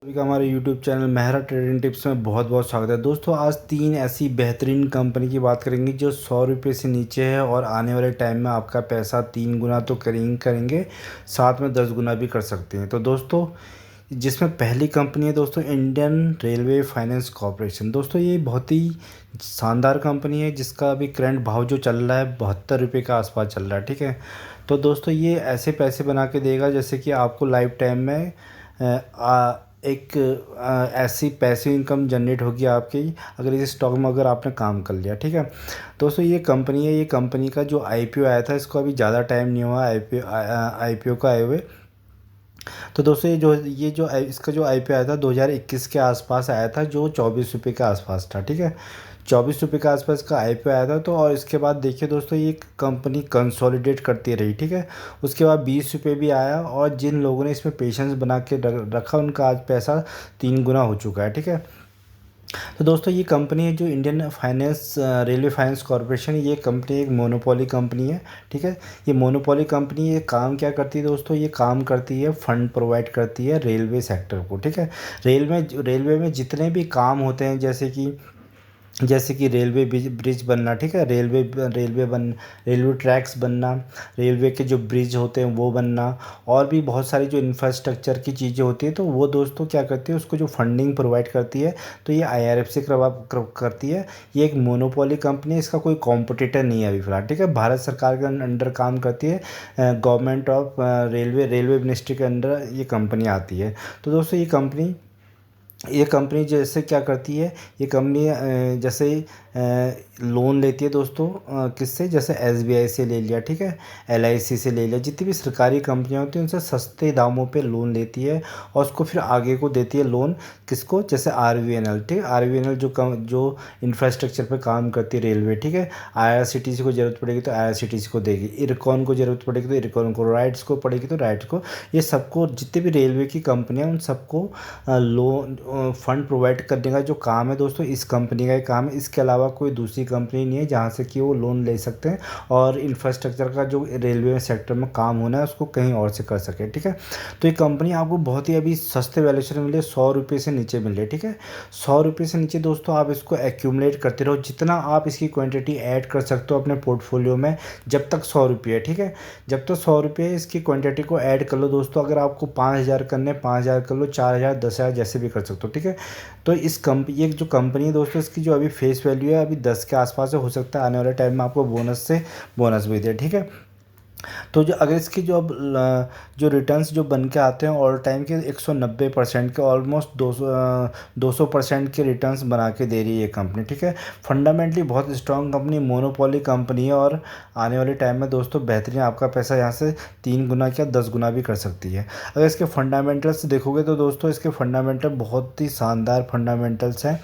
सभी का हमारे YouTube channel Mehra trading tips में बहुत बहुत स्वागत है। दोस्तों आज तीन ऐसी बेहतरीन कंपनी की बात करेंगे जो 100 रुपये से नीचे है और आने वाले टाइम में आपका पैसा 3 गुना तो करेंगे, साथ में 10 गुना भी कर सकते हैं। तो दोस्तों जिसमें पहली कंपनी है दोस्तों इंडियन रेलवे फाइनेंस कॉरपोरेशन। दोस्तों ये बहुत ही शानदार कंपनी है जिसका अभी करंट भाव जो चल रहा है 72 रुपये के आसपास चल रहा है। ठीक है, तो दोस्तों ये ऐसे पैसे बना के देगा जैसे कि आपको लाइफ टाइम में एक ऐसी पैसिव इनकम जनरेट होगी आपकी अगर इस स्टॉक में अगर आपने काम कर लिया। ठीक है दोस्तों, ये कंपनी है, ये कंपनी का जो आईपीओ आया था इसको अभी ज़्यादा टाइम नहीं हुआ आईपीओ को आए हुए। तो दोस्तों ये जो इसका जो आईपीओ आया था 2021 के आसपास आया था, जो 24 रुपये के आसपास था। ठीक है, 24 रुपये के आसपास का आईपीओ आया था। तो और इसके बाद देखिए दोस्तों ये कंपनी कंसोलिडेट करती रही। ठीक है, उसके बाद 20 रुपये भी आया और जिन लोगों ने इसमें पेशेंस बना के रखा उनका आज पैसा 3 गुना हो चुका है। ठीक है, तो दोस्तों ये कंपनी है जो Indian finance railway finance corporation, ये कंपनी एक मोनोपोली कंपनी है। ठीक है, ये मोनोपोली कंपनी ये काम क्या करती है दोस्तों, ये काम करती है फंड प्रोवाइड करती है रेलवे सेक्टर को। ठीक है, रेलवे में जितने भी काम होते हैं जैसे कि रेलवे ब्रिज बनना। ठीक है, रेलवे ट्रैक्स बनना, रेलवे के जो ब्रिज होते हैं वो बनना, और भी बहुत सारी जो इंफ्रास्ट्रक्चर की चीज़ें होती है तो वो दोस्तों क्या करती है उसको जो फंडिंग प्रोवाइड करती है तो ये आईआरएफसी करती है। ये एक मोनोपोली कंपनी है, इसका कोई कॉम्पिटिटर नहीं है अभी फिलहाल। ठीक है, भारत सरकार के अंडर काम करती है, गवर्नमेंट ऑफ रेलवे मिनिस्ट्री के अंडर ये कंपनी आती है। तो दोस्तों ये कंपनी जैसे क्या करती है, ये कंपनी जैसे लोन लेती है दोस्तों, किससे, जैसे एसबीआई से ले लिया। ठीक है, एलआईसी से ले लिया, जितनी भी सरकारी कंपनियां होती हैं उनसे सस्ते दामों पे लोन लेती है और उसको फिर आगे को देती है लोन किसको, जैसे आरवीएनएल। ठीक है, आरवीएनएल जो इंफ्रास्ट्रक्चर पे काम करती है रेलवे। ठीक है, आईआरसीटीसी को ज़रूरत पड़ेगी तो आईआरसीटीसी को देगी, इरकॉन को ज़रूरत पड़ेगी तो इरकॉन को, राइट्स को पड़ेगी तो राइट्स को। ये सबको, जितने भी रेलवे की कंपनियाँ उन सबको लोन फंड प्रोवाइड करने का जो काम है दोस्तों इस कंपनी का ही काम है। इसके अलावा कोई दूसरी कंपनी नहीं है जहाँ से कि वो लोन ले सकते हैं और इंफ्रास्ट्रक्चर का जो रेलवे सेक्टर में काम होना है उसको कहीं और से कर सके। ठीक है, तो ये कंपनी आपको बहुत ही अभी सस्ते वैल्यूएशन में मिले, 100 रुपये से नीचे मिल रही है। ठीक है, 100 रुपये से नीचे दोस्तों आप इसको एक्यूमुलेट करते रहो, जितना आप इसकी क्वान्टिटी ऐड कर सकते हो अपने पोर्टफोलियो में जब तक 100 रुपये है। ठीक है, जब तक 100 रुपये इसकी क्वान्टिटी को ऐड कर लो दोस्तों, अगर आपको 5,000 करने 5,000 कर लो, 4,000 10,000 जैसे भी कर सकते हो। ठीक है, तो ये जो कंपनी है दोस्तों इसकी जो अभी फेस वैल्यू है अभी 10 के आसपास है, हो सकता है आने वाले टाइम में आपको बोनस भी दे। ठीक है, तो जो अगर इसकी जो रिटर्न्स जो बन के आते हैं ऑल टाइम के 190% के, ऑलमोस्ट 200% के रिटर्न्स बना के दे रही है ये कंपनी। ठीक है, फंडामेंटली बहुत स्ट्रांग कंपनी, मोनोपोली कंपनी है और आने वाले टाइम में दोस्तों बेहतरीन आपका पैसा यहाँ से 3 गुना क्या 10 गुना भी कर सकती है। अगर इसके फंडामेंटल्स देखोगे तो दोस्तों इसके फंडामेंटल बहुत ही शानदार फंडामेंटल्स हैं।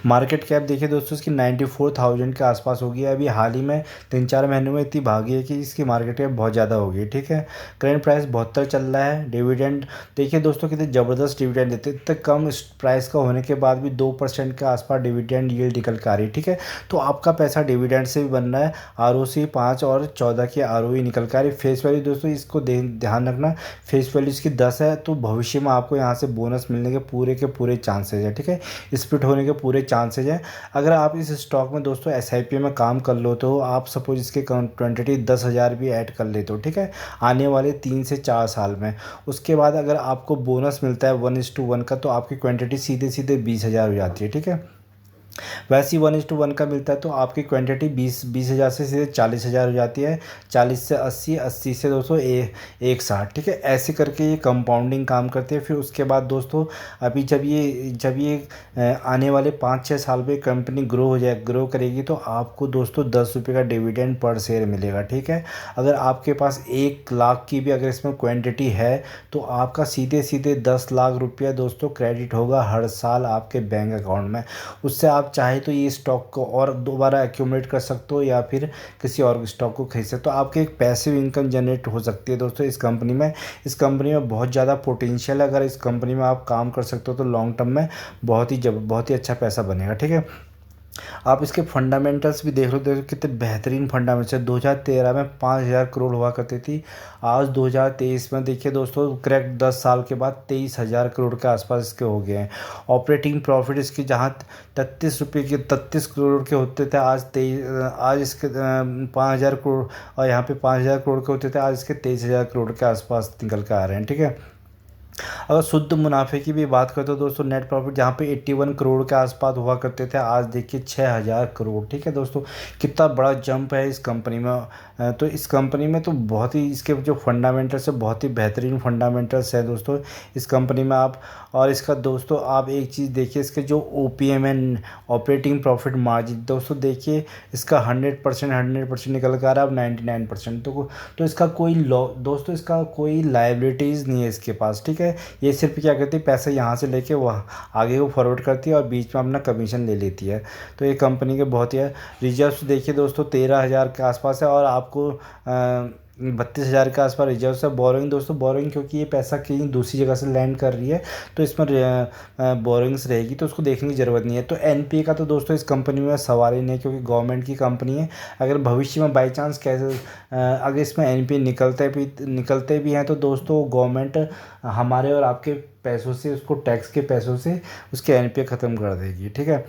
मार्केट कैप देखिए दोस्तों इसकी 94,000 के आसपास होगी। अभी हाल ही में 3-4 महीनों में इतनी भागी है कि इसकी मार्केट कैप बहुत ज़्यादा होगी। ठीक है, करंट प्राइस 72 चल रहा है। डिविडेंड देखिए दोस्तों कितने ज़बरदस्त डिविडेंड देते हैं, इतने कम प्राइस का होने के बाद भी 2% के आसपास डिविडेंड यील्ड निकल के आ रही है। ठीक है, तो आपका पैसा डिविडेंड से भी बन रहा है, आरओसी 5 और 14 की आरओई निकल के आ रही है। फेस वैल्यू दोस्तों इसको ध्यान रखना, फेस वैल्यू इसकी 10 है, तो भविष्य में आपको यहाँ से बोनस मिलने के पूरे चांसेज है। ठीक है, स्प्लिट होने के पूरे चांसेज हैं। अगर आप इस स्टॉक में दोस्तों एसआईपी में काम कर लो तो आप सपोज इसके क्वान्टिटी 10,000 भी ऐड कर लेते हो। ठीक है, आने वाले 3 से 4 साल में, उसके बाद अगर आपको बोनस मिलता है 1:1 का तो आपकी क्वान्टिटी सीधे सीधे 20,000 हो जाती है। ठीक है, वैसे ही 1:1 का मिलता है तो आपकी क्वांटिटी 20,000 से सीधे 40,000 हो जाती है, 40 से 80, 80 से दोस्तों 160। ठीक है, ऐसे करके ये कंपाउंडिंग काम करती है। फिर उसके बाद दोस्तों अभी जब ये आने वाले 5-6 साल में कंपनी ग्रो करेगी तो आपको दोस्तों 10 रुपये का डिविडेंड पर शेयर मिलेगा। ठीक है, अगर आपके पास 1 लाख की भी अगर इसमें क्वान्टिटी है तो आपका सीधे सीधे 10 लाख रुपया दोस्तों क्रेडिट होगा हर साल आपके बैंक अकाउंट में। उससे आप चाहे तो ये स्टॉक को और दोबारा एक्यूमुलेट कर सकते हो या फिर किसी और स्टॉक को खरीद सकते हो, तो आपके एक पैसिव इनकम जनरेट हो सकती है दोस्तों इस कंपनी में बहुत ज़्यादा पोटेंशियल है। अगर इस कंपनी में आप काम कर सकते हो तो लॉन्ग टर्म में बहुत ही अच्छा पैसा बनेगा। ठीक है, आप इसके फंडामेंटल्स भी देख लो, देखो कितने बेहतरीन फंडामेंटल्स है। 2013 में 5,000 करोड़ हुआ करती थी, आज 2023 में देखिए दोस्तों करेक्ट 10 साल के बाद 23,000 करोड़ के आसपास इसके हो गए हैं। ऑपरेटिंग प्रॉफिट इसकी जहाँ 33 रुपये के 33 करोड़ के होते थे, आज इसके 5,000 करोड़, और यहाँ पे 5,000 करोड़ के होते थे, आज इसके 23,000 करोड़ के आसपास निकल के आ रहे हैं। ठीक है, अगर शुद्ध मुनाफे की भी बात करें तो दोस्तों नेट प्रॉफिट जहाँ पे 81 करोड़ के आसपास हुआ करते थे, आज देखिए 6,000 करोड़। ठीक है दोस्तों, कितना बड़ा जंप है इस कंपनी में। तो इस कंपनी में तो बहुत ही इसके जो फंडामेंटल्स है, बहुत ही बेहतरीन फंडामेंटल्स है दोस्तों इस कंपनी में। आप और इसका दोस्तों आप एक चीज़ देखिए, इसके जो OPM है, ऑपरेटिंग प्रॉफिट मार्जिन, दोस्तों देखिए इसका 100% निकल कर आ रहा है अब 99%। तो इसका कोई लॉ दोस्तों, इसका कोई लाइबिलिटीज़ नहीं है इसके पास। ठीक है, ये सिर्फ क्या करती है, पैसे यहाँ से लेके वहाँ आगे वो फॉरवर्ड करती है और बीच में अपना कमीशन ले लेती है। तो ये कंपनी के बहुत ही है। रिजर्व्स देखिए दोस्तों 13,000 के आसपास है, और आपको 32,000 के आसपास रिजर्व्स है। बोरोइंग दोस्तों, बोरोइंग क्योंकि ये पैसा कहीं दूसरी जगह से लैंड कर रही है, तो इसमें बोरोइंग्स रहेगी, तो उसको देखने की ज़रूरत नहीं है। तो NPA का तो दोस्तों इस कंपनी में सवाल ही नहीं है, क्योंकि गवर्नमेंट की कंपनी है। अगर भविष्य में बाई चांस कैसे अगर इसमें NPA निकलते भी हैं, तो दोस्तों गवर्नमेंट हमारे और आपके पैसों से, उसको टैक्स के पैसों से उसके NPA ख़त्म कर देगी। ठीक है,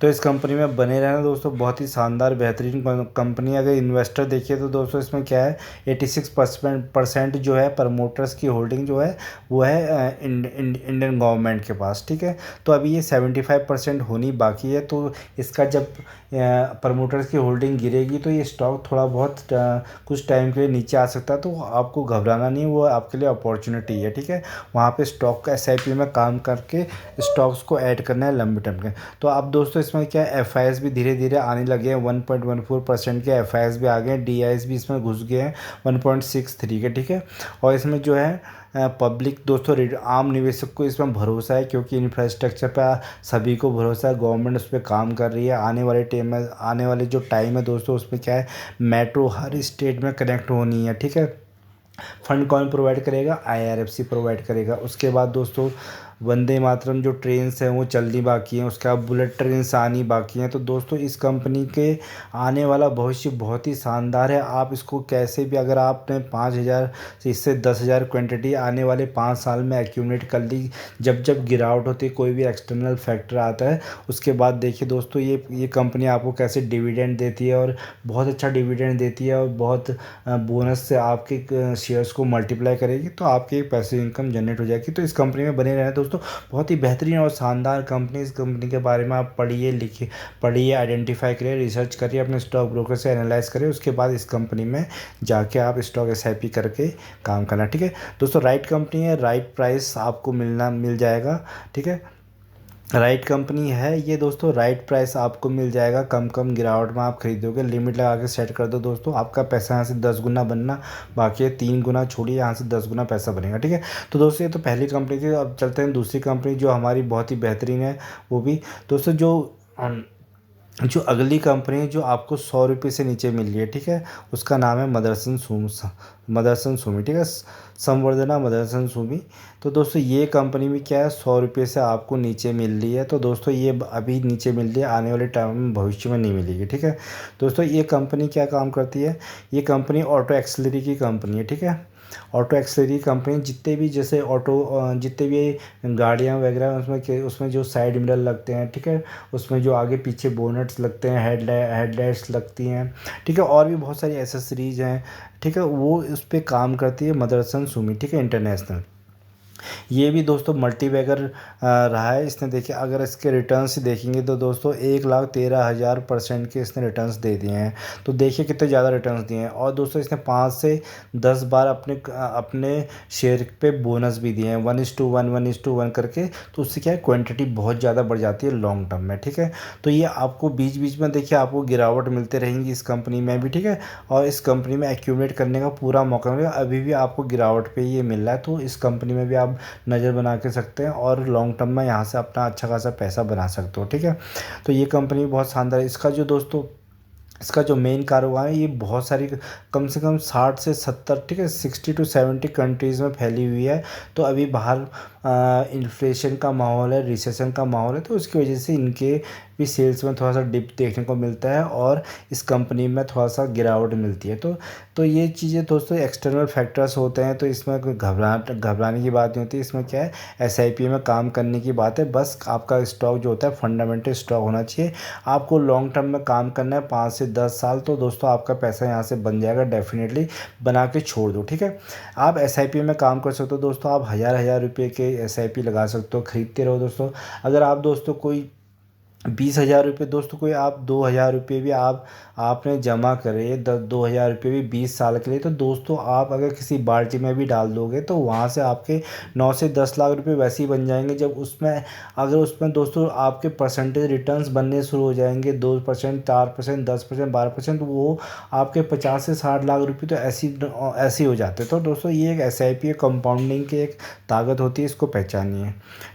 तो इस कंपनी में बने रहना दोस्तों, बहुत ही शानदार बेहतरीन कंपनी है। अगर इन्वेस्टर देखिए तो दोस्तों इसमें क्या है, 86% जो है प्रमोटर्स की होल्डिंग जो है वो है इंडियन गवर्नमेंट के पास। ठीक है, तो अभी ये 75% होनी बाकी है। तो इसका जब प्रमोटर्स की होल्डिंग गिरेगी तो ये स्टॉक थोड़ा बहुत कुछ टाइम के लिए नीचे आ सकता है, तो आपको घबराना नहीं, वो आपके लिए अपॉर्चुनिटी है। ठीक है, वहाँ पे स्टॉक का SIP में काम करके स्टॉक्स को ऐड करना है लंबे टर्म के। तो अब दोस्तों इसमें क्या FIs भी धीरे धीरे आने लगे हैं, 1.14% के FIs भी आ गए हैं, DIs भी इसमें घुस गए हैं 1.63 के। ठीक है, और इसमें जो है पब्लिक दोस्तों आम निवेशक को इसमें भरोसा है, क्योंकि इंफ्रास्ट्रक्चर पर सभी को भरोसा है, गवर्नमेंट उस पर काम कर रही है। आने वाले जो टाइम है दोस्तों, उसमें क्या है, मेट्रो हर स्टेट में कनेक्ट होनी है। ठीक है, फंड कौन प्रोवाइड करेगा, IRFC प्रोवाइड करेगा। उसके बाद दोस्तों वंदे मातरम जो ट्रेन्स हैं वो चलनी बाकी हैं, उसके बाद बुलेट ट्रेन्स आनी बाकी हैं। तो दोस्तों इस कंपनी के आने वाला भविष्य बहुत ही शानदार है। आप इसको कैसे भी, अगर आपने 5,000 से इससे 10,000 क्वांटिटी आने वाले 5 साल में एक्यूमुलेट कर ली, जब जब गिरावट होती है, कोई भी एक्सटर्नल फैक्टर आता है, उसके बाद देखिए दोस्तों ये कंपनी आपको कैसे डिविडेंड देती है, और बहुत अच्छा डिविडेंड देती है, और बहुत बोनस से आपके शेयर्स को मल्टीप्लाई करेगी, तो आपके पैसे इनकम जनरेट हो जाएगी। तो इस कंपनी में बने रहना दोस्तों, बहुत ही बेहतरीन और शानदार कंपनी। इस कंपनी के बारे में आप पढ़िए, आइडेंटिफाई करिए, रिसर्च करिए, अपने स्टॉक ब्रोकर से एनालाइज करिए, उसके बाद इस कंपनी में जाके आप स्टॉक SIP करके काम करना। ठीक है दोस्तों, राइट कंपनी है, राइट प्राइस आपको मिल जाएगा। ठीक है, राइट कंपनी है ये दोस्तों, राइट प्राइस आपको मिल जाएगा, कम गिरावट में आप खरीदोगे। लिमिट लगा के सेट कर दो दोस्तों, आपका पैसा यहाँ से 10 गुना बनना बाकी है, 3 गुना छोड़िए, यहाँ से 10 गुना पैसा बनेगा। ठीक है, तो दोस्तों ये तो पहली कंपनी थी। अब चलते हैं दूसरी कंपनी जो हमारी बहुत ही बेहतरीन है, वो भी दोस्तों जो अगली कंपनी है जो आपको 100 रुपये से नीचे मिल रही है। ठीक है, उसका नाम है मदरसन सुमी। ठीक है, संवर्धना मदरसन सुमी। तो दोस्तों ये कंपनी भी क्या है, 100 रुपये से आपको नीचे मिल रही है। तो दोस्तों ये अभी नीचे मिल रही है, आने वाले टाइम में भविष्य में नहीं मिलेगी। ठीक है दोस्तों, ये कंपनी क्या काम करती है, ये कंपनी ऑटो एक्सेलरी की कंपनी है। ठीक है, ऑटो एक्सेसरी कंपनी जितने भी जैसे जितने भी गाड़ियाँ वगैरह उसमें जो साइड मिरर लगते हैं, ठीक है, उसमें जो आगे पीछे बोनट्स लगते हैं, हेडलाइट्स लगती हैं, ठीक है, और भी बहुत सारी एसेसरीज हैं। ठीक है, वो उस पर काम करती है मदरसन सुमी। ठीक है, इंटरनेशनल। ये भी दोस्तों मल्टी बैगर रहा है। इसने देखिए, अगर इसके रिटर्न्स देखेंगे तो दोस्तों 1,13,000% के इसने रिटर्न्स दे दिए हैं। तो देखिए कितने ज़्यादा रिटर्न्स दिए हैं। और दोस्तों इसने 5 से 10 बार अपने शेयर पे बोनस भी दिए हैं, 1:1 1:1 करके। तो उससे क्या है, क्वांटिटी बहुत ज़्यादा बढ़ जाती है लॉन्ग टर्म में। ठीक है, तो ये आपको बीच बीच में देखिए आपको गिरावट मिलते रहेंगी इस कंपनी में भी। ठीक है, और इस कंपनी में एक्यूमुलेट करने का पूरा मौका मिलेगा। अभी भी आपको गिरावट पे ये मिल रहा है, तो इस कंपनी में भी आप नज़र बना के सकते हैं, और लॉन्ग टर्म में यहाँ से अपना अच्छा खासा पैसा बना सकते हो। ठीक है, तो ये कंपनी बहुत शानदार है। इसका जो मेन कारोबार है, ये बहुत सारी कम से कम 60 से 70, ठीक है, 60 to 70 कंट्रीज़ में फैली हुई है। तो अभी बाहर इन्फ्लेशन का माहौल है, रिसेशन का माहौल है, तो उसकी वजह से इनके भी सेल्स में थोड़ा सा डिप देखने को मिलता है और इस कंपनी में थोड़ा सा गिरावट मिलती है। तो ये चीज़ें दोस्तों एक्सटर्नल फैक्टर्स होते हैं, तो इसमें कोई घबराने की बात नहीं होती। इसमें क्या है, एसआईपी में काम करने की बात है। बस आपका स्टॉक जो होता है फंडामेंटल स्टॉक होना चाहिए। आपको लॉन्ग टर्म में काम करना है 5 से 10 साल, तो दोस्तों आपका पैसा यहाँ से बन जाएगा। डेफिनेटली बना के छोड़ दो, ठीक है। आप एसआईपी में काम कर सकते हो दोस्तों। आप हज़ार रुपये के एसआईपी लगा सकते हो, खरीदते रहो दोस्तों। अगर आप दोस्तों कोई 20,000 रुपये दोस्तों, कोई आप 2,000 रुपये भी आपने जमा करे, 2,000 रुपये भी 20 साल के लिए, तो दोस्तों आप अगर किसी बाल्टी में भी डाल दोगे तो वहाँ से आपके 9 से 10 लाख रुपये वैसे ही बन जाएंगे। जब उसमें अगर उसमें दोस्तों आपके परसेंटेज रिटर्न्स बनने शुरू हो जाएंगे, 2%, 4%, 10%, 12%, तो वो आपके 50 से 60 लाख रुपये तो ऐसे ही हो जाते हैं। तो दोस्तों ये एक एसआईपी कंपाउंडिंग की एक ताकत होती है, इसको पहचानिए,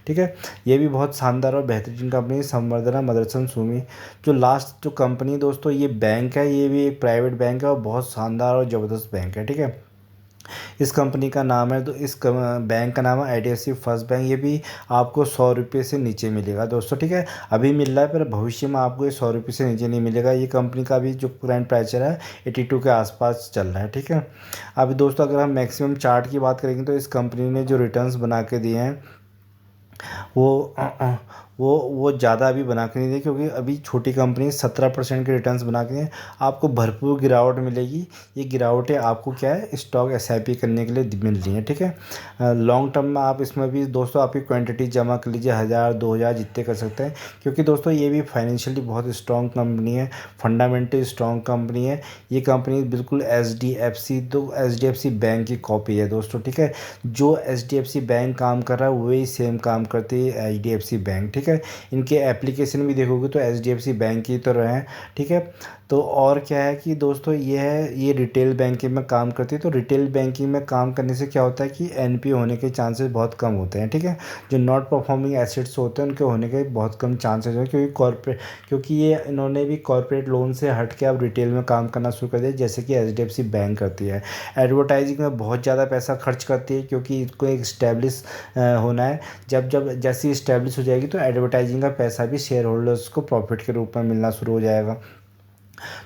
ठीक है। ये भी बहुत शानदार और बेहतरीन कंपनी संवर्धना मदरसन सुमी। जो लास्ट जो कंपनी दोस्तों, ये बैंक है, ये भी एक प्राइवेट बैंक है और बहुत शानदार और ज़बरदस्त बैंक है, ठीक है। इस कंपनी का नाम है, तो बैंक का नाम है IDFC फर्स्ट बैंक। ये भी आपको 100 रुपये से नीचे मिलेगा दोस्तों, ठीक है। अभी मिल रहा है, पर भविष्य में आपको ये 100 रुपये से नीचे नहीं मिलेगा। ये कंपनी का भी जो करंट प्राइस है 82 के आसपास चल रहा है, ठीक है। अभी दोस्तों अगर हम मैक्सिमम चार्ट की बात करेंगे तो इस कंपनी ने जो रिटर्न्स बना के दिए हैं वो वो ज़्यादा अभी बना के नहीं दिए, क्योंकि अभी छोटी कंपनी 17% के रिटर्न्स बना के दिए। आपको भरपूर गिरावट मिलेगी। ये गिरावटें आपको क्या है, स्टॉक एसआईपी करने के लिए मिल रही हैं, ठीक है। लॉन्ग टर्म में आप इसमें भी दोस्तों आपकी क्वांटिटी जमा कर लीजिए, 1,000 2,000 जितने कर सकते हैं, क्योंकि दोस्तों ये भी फाइनेंशियली बहुत स्ट्रॉन्ग कंपनी है, फंडामेंटली स्ट्रॉन्ग कंपनी है। ये कंपनी बिल्कुल H D F C bank की कॉपी है दोस्तों, ठीक है। जो एच-डी-एफ-सी बैंक काम कर रहा है वही सेम काम करती है एच-डी-एफ-सी बैंक, ठीक है। इनके एप्लीकेशन भी देखोगे तो एच-डी-एफ-सी बैंक की तरह है, ठीक है। तो और क्या है कि दोस्तों ये रिटेल बैंकिंग में काम करती है। तो रिटेल बैंकिंग में काम करने से क्या होता है कि एनपीए होने के चांसेस बहुत कम होते हैं, ठीक है। जो नॉट परफॉर्मिंग एसेट्स होते हैं उनके होने के बहुत कम चांसेस हैं, क्योंकि ये इन्होंने भी कॉर्पोरेट लोन से हट के अब रिटेल में काम करना शुरू कर दिया, जैसे कि एच-डी-एफ-सी बैंक करती है। एडवर्टाइजिंग में बहुत ज़्यादा पैसा खर्च करती है, क्योंकि इसको एक इस्टेब्लिश होना है। जब जैसी इस्टेब्लिश हो जाएगी तो एडवर्टाइजिंग का पैसा भी शेयर होल्डर्स को प्रॉफिट के रूप में मिलना शुरू हो जाएगा।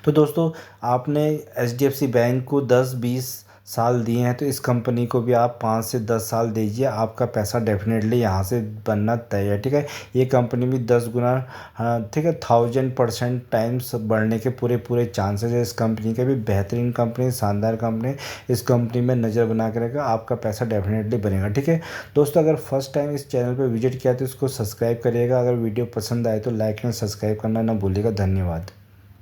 तो दोस्तों आपने एच-डी-एफ-सी बैंक को 10-20 साल दिए हैं, तो इस कंपनी को भी आप 5 से 10 साल दीजिए, आपका पैसा डेफिनेटली यहाँ से बनना तय है, ठीक है। ये कंपनी भी 10 गुना, हाँ ठीक है, 1000% टाइम्स बढ़ने के पूरे चांसेस है। इस कंपनी के भी बेहतरीन कंपनी, शानदार कंपनी। इस कंपनी में नज़र बना के रखा, आपका पैसा डेफिनेटली बनेगा, ठीक है। दोस्तों अगर फर्स्ट टाइम इस चैनल पर विजिट किया तो इसको सब्सक्राइब करिएगा। अगर वीडियो पसंद आए तो लाइक एंड सब्सक्राइब करना ना भूलिएगा। धन्यवाद।